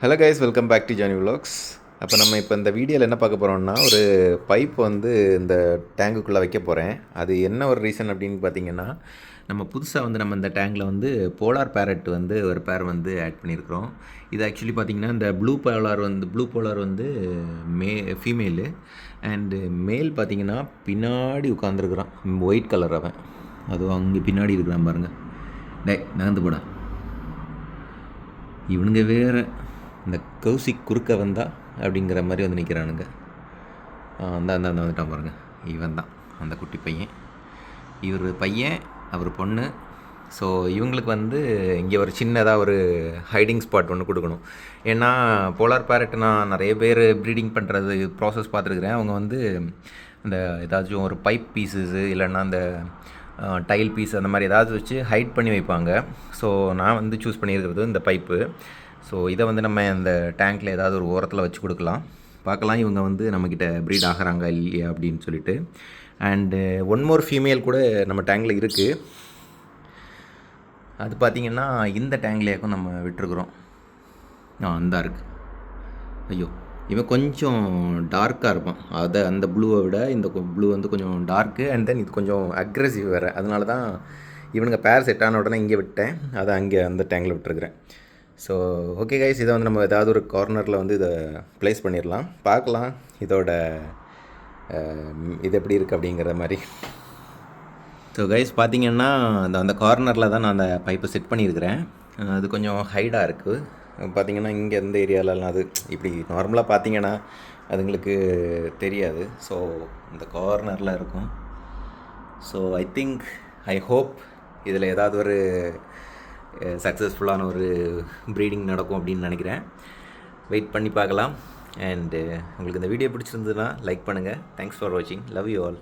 Hello guys, welcome back to Johnny vlogs. அப்போ நம்ம இப்போ இந்த வீடியோவில் என்ன பார்க்க போகிறோம்னா, ஒரு பைப் வந்து இந்த டேங்குக்குள்ளே வைக்க போகிறேன். அது என்ன ஒரு ரீசன் அப்படின்னு பார்த்தீங்கன்னா, நம்ம புதுசாக வந்து நம்ம இந்த டேங்கில் வந்து போலார் பேரட் வந்து ஒரு பேர் வந்து ஆட் பண்ணியிருக்கிறோம். இது ஆக்சுவலி பார்த்திங்கன்னா இந்த ப்ளூ போலார் வந்து ஃபீமேலு அண்டு மேல் பார்த்திங்கன்னா பின்னாடி உட்காந்துருக்குறான். ஒயிட் கலர் அவன், அதுவும் அங்கே பின்னாடி இருக்கிறான் பாருங்கள். நகர்ந்து போடா. இவனுங்க வேறு இந்த கௌசிக் குறுக்க வந்தா அப்படிங்கிற மாதிரி வந்து நிற்கிறானுங்க. அந்த வந்துட்டான் பாருங்கள். இவன் தான் அந்த குட்டி பையன். இவர் பையன், அவர் பொண்ணு. ஸோ இவங்களுக்கு வந்து இங்கே ஒரு சின்னதாக ஒரு ஹைடிங் ஸ்பாட் ஒன்று கொடுக்கணும். ஏன்னா போலார் பேரட் நான் நிறைய பேர் ப்ரீடிங் பண்ணுறது ப்ராசஸ் பார்த்துருக்குறேன். அவங்க வந்து அந்த ஏதாச்சும் ஒரு பைப் பீஸஸு இல்லைன்னா அந்த டைல் பீஸ் அந்த மாதிரி ஏதாவது வச்சு ஹைட் பண்ணி வைப்பாங்க. ஸோ நான் வந்து சூஸ் பண்ணியிருக்கிறது இந்த பைப்பு. ஸோ இதை வந்து நம்ம இந்த டேங்க்கில் ஏதாவது ஒரு ஓரத்தில் வச்சு கொடுக்கலாம். பார்க்கலாம் இவங்க வந்து நம்மக்கிட்ட ப்ரீட் ஆகிறாங்க இல்லையா அப்படின்னு சொல்லிட்டு. அண்டு ஒன் மோர் ஃபீமேல் கூட நம்ம டேங்கில் இருக்குது. அது பார்த்திங்கன்னா இந்த டேங்க்லேயாக்கும் நம்ம விட்டுருக்குறோம். அந்த இருக்குது. ஐயோ, இவன் கொஞ்சம் டார்க்காக இருப்பான். அந்த ப்ளூவை விட இந்த ப்ளூ வந்து கொஞ்சம் டார்க்கு. அண்ட் தென் இது கொஞ்சம் அக்ரெசிவ் வேறு. அதனால தான் இவனுங்க பேர் செட் ஆன உடனே இங்கே விட்டேன். அதை அங்கே அந்த டேங்கில் விட்டுருக்குறேன். ஸோ ஓகே கைஸ், இதை வந்து நம்ம ஏதாவது ஒரு கார்னரில் வந்து இதை ப்ளேஸ் பண்ணிடலாம். பார்க்கலாம் இதோட இது எப்படி இருக்குது அப்படிங்கிற மாதிரி. ஸோ கைஸ் பார்த்திங்கன்னா அந்த கார்னரில் தான் நான் அந்த பைப்பை செட் பண்ணியிருக்கிறேன். அது கொஞ்சம் ஹைடாக இருக்குது. பார்த்திங்கன்னா இங்கே எந்த ஏரியாலலாம் அது இப்படி நார்மலாக பார்த்திங்கன்னா அதுங்களுக்கு தெரியாது. ஸோ இந்த கார்னரில் இருக்கும். ஸோ ஐ ஹோப் இதில் ஏதாவது ஒரு சக்ஸஸ்ஃபுல்லான ஒரு ப்ரீடிங் நடக்கும் அப்படின்னு நினைக்கிறேன். வெயிட் பண்ணி பார்க்கலாம். அண்டு உங்களுக்கு இந்த வீடியோ பிடிச்சிருந்ததுன்னா லைக் பண்ணுங்கள். தேங்க்ஸ் ஃபார் வாட்சிங். Love you all.